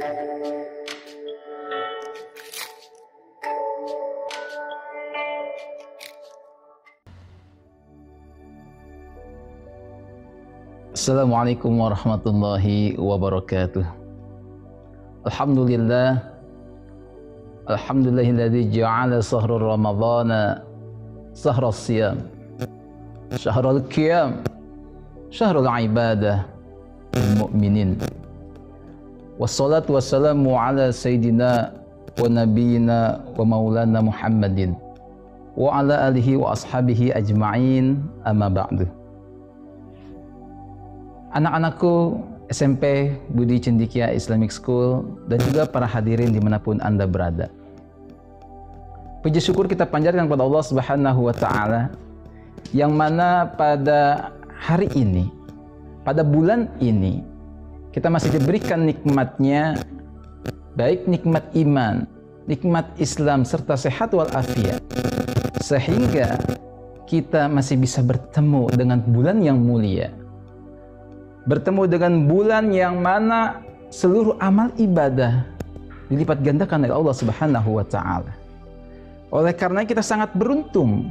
Assalamualaikum warahmatullahi wabarakatuh. Alhamdulillahilladzi ja'ala sahra ramadhana sahra siyam, syahrul qiyam, syahrul ibadah lil mu'minin. Wassalatu wassalamu ala sayyidina wa nabiyyina wa maulana Muhammadin wa ala alihi wa ashabihi ajma'in, amma ba'du. Anak-anakku SMP Budi Cendekia Islamic School dan juga para hadirin dimanapun Anda berada. Puji syukur kita panjatkan kepada Allah Subhanahu wa Ta'ala, yang mana pada hari ini, pada bulan ini, kita masih diberikan nikmatnya, baik nikmat iman, nikmat Islam, serta sehat walafiat, sehingga kita masih bisa bertemu dengan bulan yang mulia, bertemu dengan bulan yang mana seluruh amal ibadah dilipat gandakan oleh Allah Subhanahu wa Ta'ala. Oleh karena kita sangat beruntung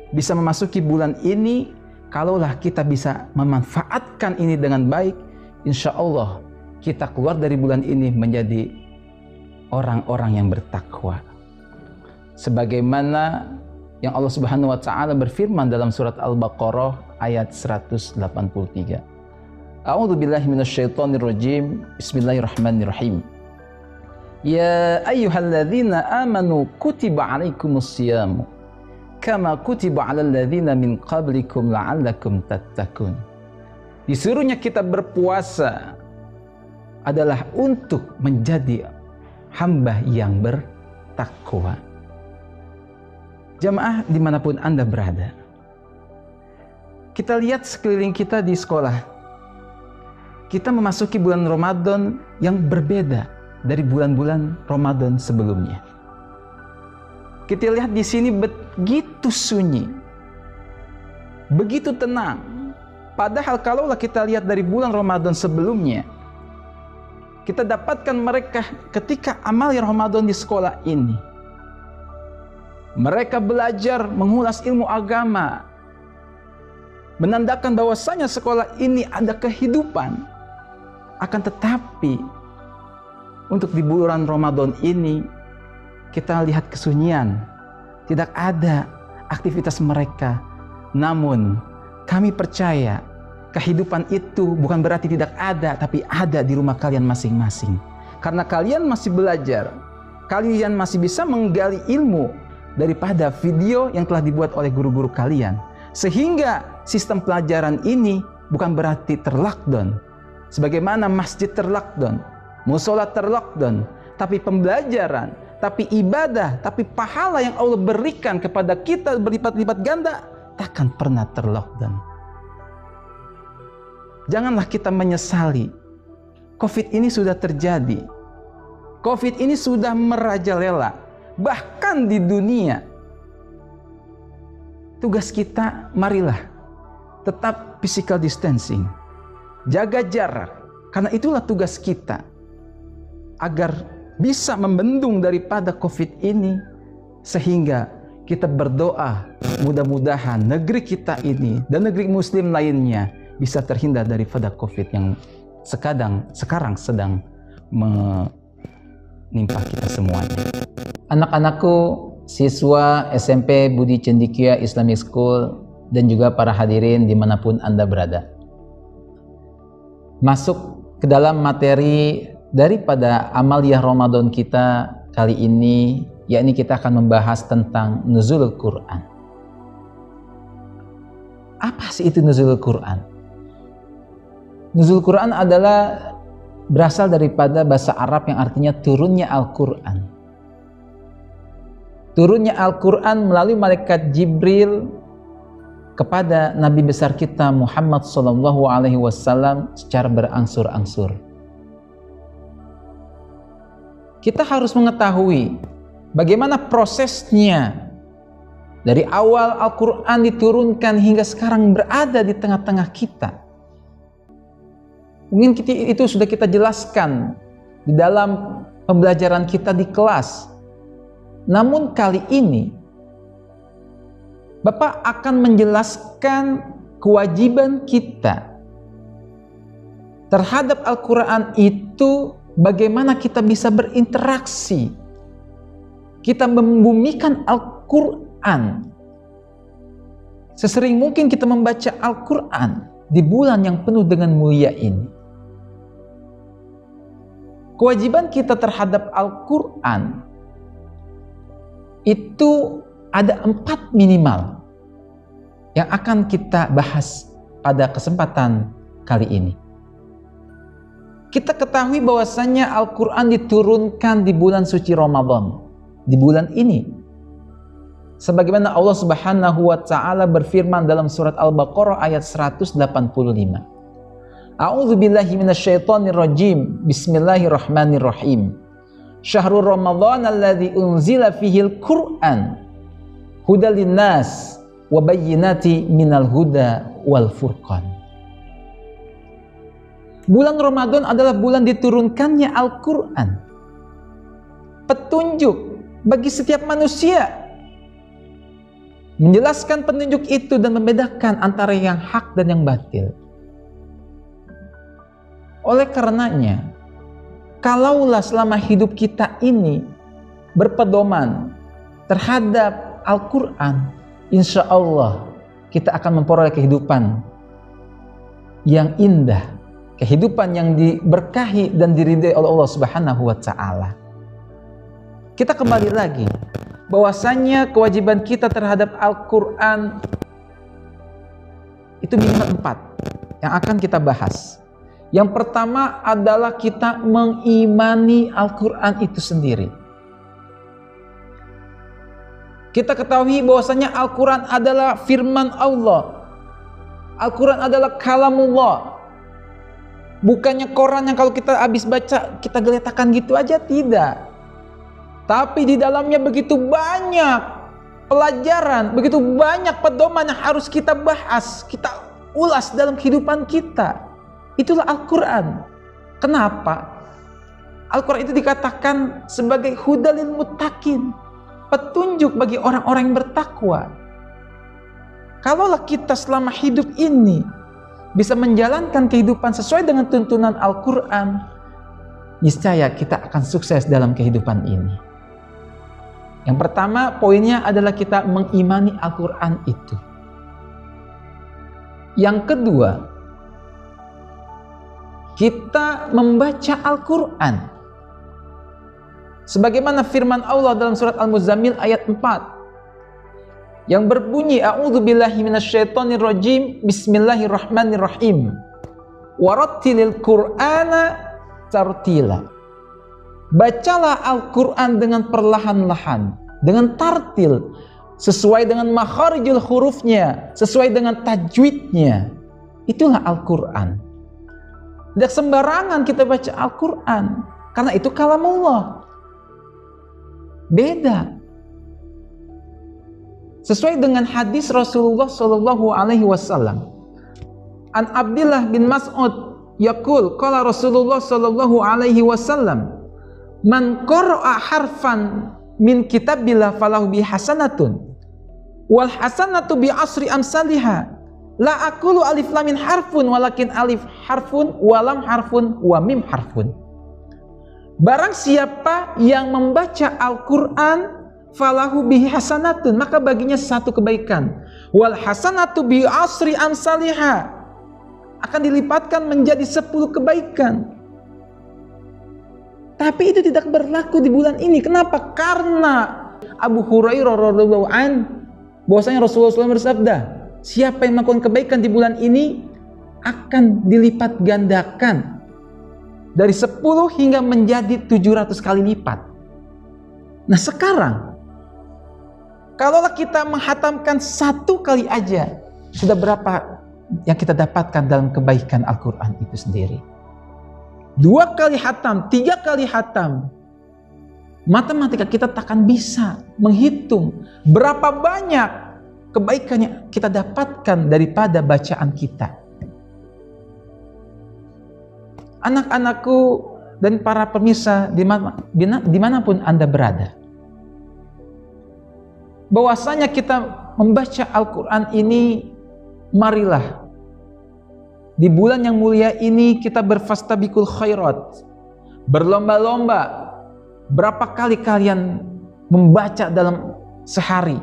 bisa memasuki bulan ini. Kalaulah kita bisa memanfaatkan ini dengan baik, insya Allah kita keluar dari bulan ini menjadi orang-orang yang bertakwa. Sebagaimana yang Allah Subhanahu wa Ta'ala berfirman dalam surat Al-Baqarah ayat 183. A'udzu billahi minasyaitonir rajim. Bismillahirrahmanirrahim. Ya ayyuhalladzina amanu kutiba 'alaikumus syamu kama kutiba 'alal ladzina min qablikum la'allakum tattaqun. Disuruhnya kita berpuasa adalah untuk menjadi hamba yang bertakwa. Jamaah dimanapun Anda berada, kita lihat sekeliling kita di sekolah. Kita memasuki bulan Ramadan yang berbeda dari bulan-bulan Ramadan sebelumnya. Kita lihat di sini begitu sunyi, begitu tenang. Padahal kalaulah kita lihat dari bulan Ramadan sebelumnya, kita dapatkan mereka ketika amal Ramadan di sekolah ini, mereka belajar mengulas ilmu agama, menandakan bahwasanya sekolah ini ada kehidupan. Akan tetapi untuk di bulan Ramadan ini kita lihat kesunyian, tidak ada aktivitas mereka. Namun kami percaya kehidupan itu bukan berarti tidak ada, tapi ada di rumah kalian masing-masing. Karena kalian masih belajar, kalian masih bisa menggali ilmu daripada video yang telah dibuat oleh guru-guru kalian. Sehingga sistem pelajaran ini bukan berarti terlockdown. Sebagaimana masjid terlockdown, musola terlockdown, tapi pembelajaran, tapi ibadah, tapi pahala yang Allah berikan kepada kita berlipat-lipat ganda takkan pernah terlockdown. Janganlah kita menyesali. Covid ini sudah terjadi. Covid ini sudah merajalela bahkan di dunia. Tugas kita, marilah tetap physical distancing, jaga jarak, karena itulah tugas kita agar bisa membendung daripada Covid ini, sehingga kita berdoa mudah-mudahan negeri kita ini dan negeri muslim lainnya bisa terhindar daripada Covid yang sekarang sedang menimpa kita semuanya. Anak-anakku, siswa SMP Budi Cendekia Islamic School dan juga para hadirin dimanapun Anda berada, masuk ke dalam materi daripada amaliyah Ramadan kita kali ini, yakni kita akan membahas tentang nuzulul Quran. Apa sih itu nuzulul Quran? Nuzul Quran adalah berasal daripada bahasa Arab yang artinya turunnya Al-Quran. Turunnya Al-Quran melalui malaikat Jibril kepada Nabi besar kita Muhammad SAW secara berangsur-angsur. Kita harus mengetahui bagaimana prosesnya dari awal Al-Quran diturunkan hingga sekarang berada di tengah-tengah kita. Mungkin itu sudah kita jelaskan di dalam pembelajaran kita di kelas. Namun kali ini Bapak akan menjelaskan kewajiban kita terhadap Al-Quran itu, bagaimana kita bisa berinteraksi, kita membumikan Al-Quran sesering mungkin kita membaca Al-Quran di bulan yang penuh dengan mulia ini. Kewajiban kita terhadap Al-Quran itu ada 4 minimal yang akan kita bahas pada kesempatan kali ini. Kita ketahui bahwasannya Al-Quran diturunkan di bulan suci Ramadan, di bulan ini. Sebagaimana Allah Subhanahu wa taala berfirman dalam surat Al-Baqarah ayat 185. A'udzu billahi minasyaitonir rajim. Bismillahirrahmanirrahim. Syahrul Ramadhan alladzi unzila fihil Qur'an hudal linnas wa bayyinati minal huda wal furqan. Bulan Ramadan adalah bulan diturunkannya Al-Qur'an. Petunjuk bagi setiap manusia. Menjelaskan petunjuk itu dan membedakan antara yang hak dan yang batil. Oleh karenanya, kalaulah selama hidup kita ini berpedoman terhadap Al-Quran, insya Allah kita akan memperoleh kehidupan yang indah, kehidupan yang diberkahi dan diridai oleh Allah Subhanahu wa taala. Kita kembali lagi bahwasanya kewajiban kita terhadap Al-Quran itu minimal 4 yang akan kita bahas. Yang pertama adalah kita mengimani Al-Quran itu sendiri. Kita ketahui bahwasanya Al-Quran adalah firman Allah. Al-Quran adalah kalamullah. Bukannya Quran yang kalau kita habis baca kita geletakkan gitu aja, tidak. Tapi di dalamnya begitu banyak pelajaran, begitu banyak pedoman yang harus kita bahas, kita ulas dalam kehidupan kita. Itulah Al-Quran. Kenapa? Al-Quran itu dikatakan sebagai hudalil muttaqin, petunjuk bagi orang-orang yang bertakwa. Kalaulah kita selama hidup ini bisa menjalankan kehidupan sesuai dengan tuntunan Al-Quran, niscaya kita akan sukses dalam kehidupan ini. Yang pertama poinnya adalah kita mengimani Al-Quran itu. Yang kedua, kita membaca Al-Quran. Sebagaimana firman Allah dalam surat Al-Muzammil ayat 4 yang berbunyi, A'udzu billahi minasyaitonir rajim. Bismillahirrahmanirrahim. Warattilil Qur'ana tartila. Bacalah Al-Quran dengan perlahan-lahan, dengan tartil, sesuai dengan makharijul hurufnya, sesuai dengan tajwidnya. Itulah Al-Quran. Tidak sembarangan kita baca Al-Quran, karena itu kalamullah. Beda. Sesuai dengan hadis Rasulullah Shallallahu Alaihi Wasallam. An Abdullah bin Mas'ud yaqul qala Rasulullah Shallallahu Alaihi Wasallam, man qara'a harfan min kitabillah falahu bi hasanatun wal hasanatu bi asri amsalihha la aqulu alif lam min harfun walakin alif harfun wa lam harfun wa mim harfun. Barang siapa yang membaca Al-Quran falahu bihi hasanatun, maka baginya satu kebaikan, wal hasanatu bi asri amsalihha, akan dilipatkan menjadi 10 kebaikan. Tapi itu tidak berlaku di bulan ini. Kenapa? Karena Abu Hurairah radhiyallahu an, bahwasanya Rasulullah SAW bersabda, siapa yang melakukan kebaikan di bulan ini akan dilipat gandakan dari 10 hingga menjadi 700 kali lipat. Nah sekarang, kalaulah kita menghatamkan 1 kali aja, sudah berapa yang kita dapatkan dalam kebaikan Al-Quran itu sendiri? 2 kali hatam, 3 kali hatam, matematika kita tak akan bisa menghitung berapa banyak kebaikan yang kita dapatkan daripada bacaan kita. Anak-anakku dan para pemirsa dimanapun Anda berada, bahwasanya kita membaca Al-Quran ini, marilah di bulan yang mulia ini kita berfastabiqul khairat, berlomba-lomba. Berapa kali kalian membaca dalam sehari?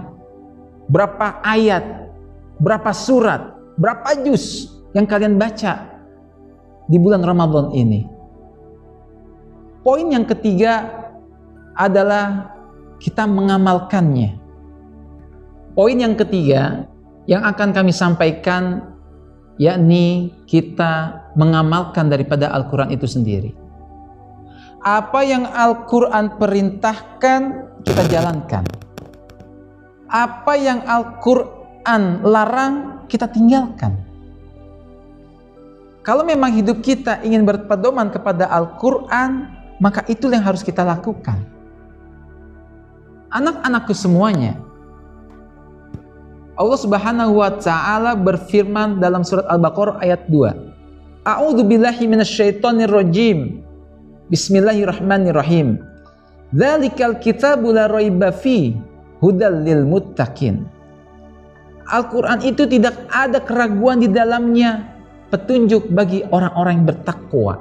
Berapa ayat, berapa surat, berapa juz yang kalian baca di bulan Ramadan ini? Poin yang ketiga adalah kita mengamalkannya. Poin yang ketiga yang akan kami sampaikan, yakni kita mengamalkan daripada Al-Quran itu sendiri. Apa yang Al-Quran perintahkan, kita jalankan. Apa yang Al-Quran larang, kita tinggalkan. Kalau memang hidup kita ingin berpedoman kepada Al-Quran, maka itulah yang harus kita lakukan. Anak-anakku semuanya, Allah Subhanahu wa ta'ala berfirman dalam surat Al-Baqarah ayat 2. A'udzu billahi minasyaitonir rajim. Bismillahirrahmanirrahim. Dzalikal kitabu la raiba fi hudal lil muttaqin. Al-Quran itu tidak ada keraguan di dalamnya, petunjuk bagi orang-orang yang bertakwa.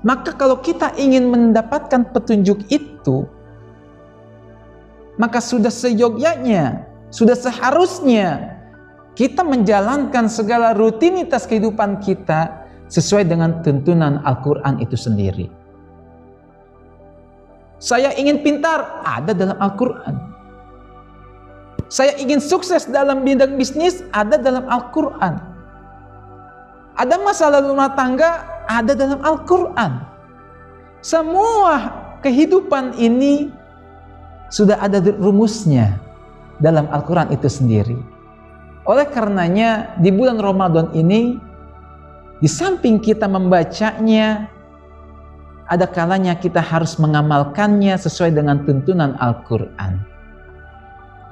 Maka kalau kita ingin mendapatkan petunjuk itu, maka sudah seyogyanya, sudah seharusnya kita menjalankan segala rutinitas kehidupan kita sesuai dengan tuntunan Al-Quran itu sendiri. Saya ingin pintar, ada dalam Al-Quran. Saya ingin sukses dalam bidang bisnis, ada dalam Al-Quran. Ada masalah rumah tangga, ada dalam Al-Quran. Semua kehidupan ini sudah ada rumusnya dalam Al-Quran itu sendiri. Oleh karenanya di bulan Ramadan ini, di samping kita membacanya, ada kalanya kita harus mengamalkannya sesuai dengan tuntunan Al-Quran.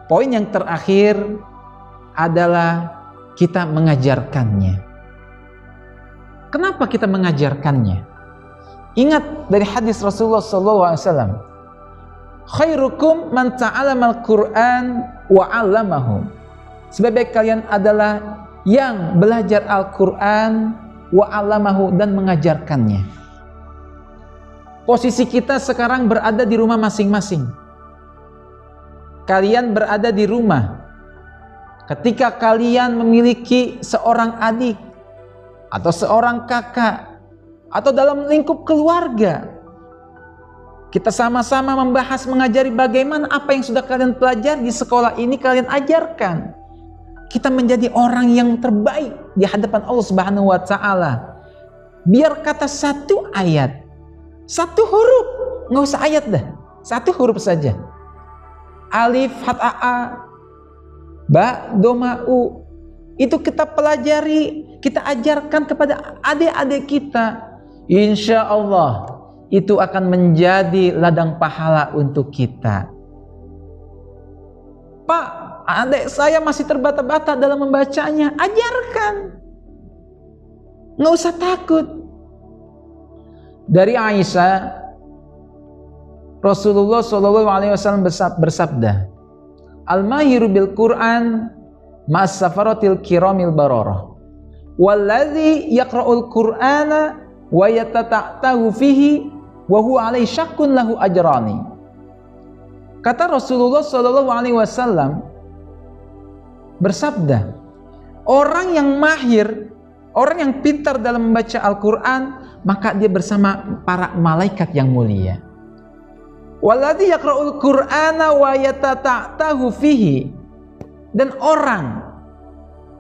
Poin yang terakhir adalah kita mengajarkannya. Kenapa kita mengajarkannya? Ingat dari hadis Rasulullah SAW, khairukum man ta'allama al-Quran wa 'allamahu. Sebaik kalian adalah yang belajar Al-Quran wa 'allamahu dan mengajarkannya. Posisi kita sekarang berada di rumah masing-masing. Kalian berada di rumah. Ketika kalian memiliki seorang adik atau seorang kakak atau dalam lingkup keluarga, kita sama-sama membahas, mengajari bagaimana apa yang sudah kalian pelajari di sekolah ini kalian ajarkan. Kita menjadi orang yang terbaik di hadapan Allah Subhanahu wa ta'ala. Biar kata satu ayat, satu huruf, nggak usah ayat dah, satu huruf saja. Alif, fathah A, ba, doma, u. Itu kita pelajari, kita ajarkan kepada adik-adik kita. Insya Allah itu akan menjadi ladang pahala untuk kita. Pak, adik saya masih terbata-bata dalam membacanya, ajarkan. Nggak usah takut. Dari Aisyah, Rasulullah SAW bersabda, Al-mahiru bil Quran ma'as safaratil kiramil bararah, walladzi yaqra'ul Qur'ana wa yatata'tahu fihi wa huwa alaihi syakkun lahu ajrani. Kata Rasulullah SAW bersabda, orang yang mahir, orang yang pintar dalam membaca Al-Quran, maka dia bersama para malaikat yang mulia. Walladzi yaqra'ul Qur'ana wa yatata'tahu fihi. Dan orang,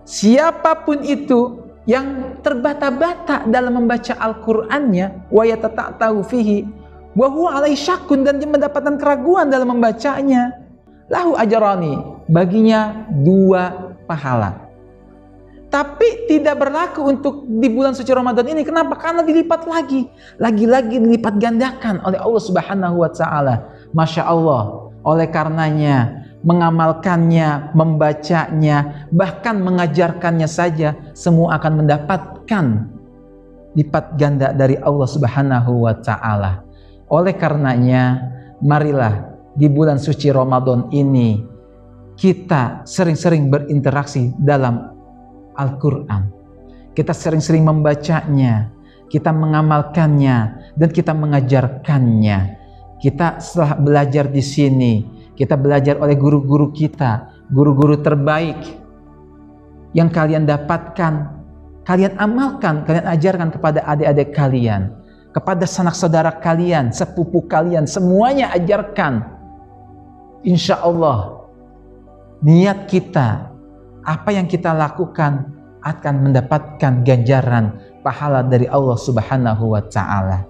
siapapun itu yang terbata-bata dalam membaca Al-Qur'annya, wa yatata'tahu fihi wa huwa alaihi syakkun, dan dia mendapatkan keraguan dalam membacanya, lahu ajrani, baginya 2 pahala. Tapi tidak berlaku untuk di bulan suci Ramadan ini. Kenapa? Karena dilipat lagi-lagi dilipat gandakan oleh Allah Subhanahu wa ta'ala. Masya Allah. Oleh karenanya mengamalkannya, membacanya, bahkan mengajarkannya saja, semua akan mendapatkan lipat ganda dari Allah Subhanahu wa Ta'ala. Oleh karenanya, marilah di bulan suci Ramadan ini kita sering-sering berinteraksi dalam Al-Quran. Kita sering-sering membacanya, kita mengamalkannya, dan kita mengajarkannya. Kita setelah belajar di sini, kita belajar oleh guru-guru kita, guru-guru terbaik yang kalian dapatkan, kalian amalkan, kalian ajarkan kepada adik-adik kalian, kepada sanak saudara kalian, sepupu kalian, semuanya ajarkan. Insya Allah, niat kita, apa yang kita lakukan akan mendapatkan ganjaran pahala dari Allah Subhanahu wa Ta'ala.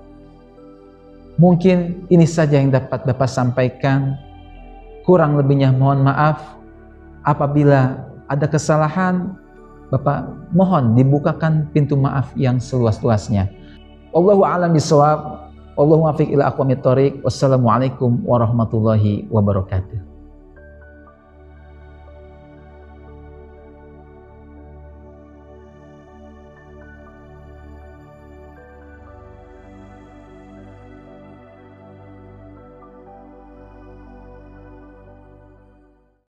Mungkin ini saja yang dapat Bapak sampaikan. Kurang lebihnya mohon maaf. Apabila ada kesalahan, Bapak mohon dibukakan pintu maaf yang seluas-luasnya. Wallahu a'lam bishawab. Wallahu muwaffiq ila aqwamit thoriq. Wassalamualaikum warahmatullahi wabarakatuh.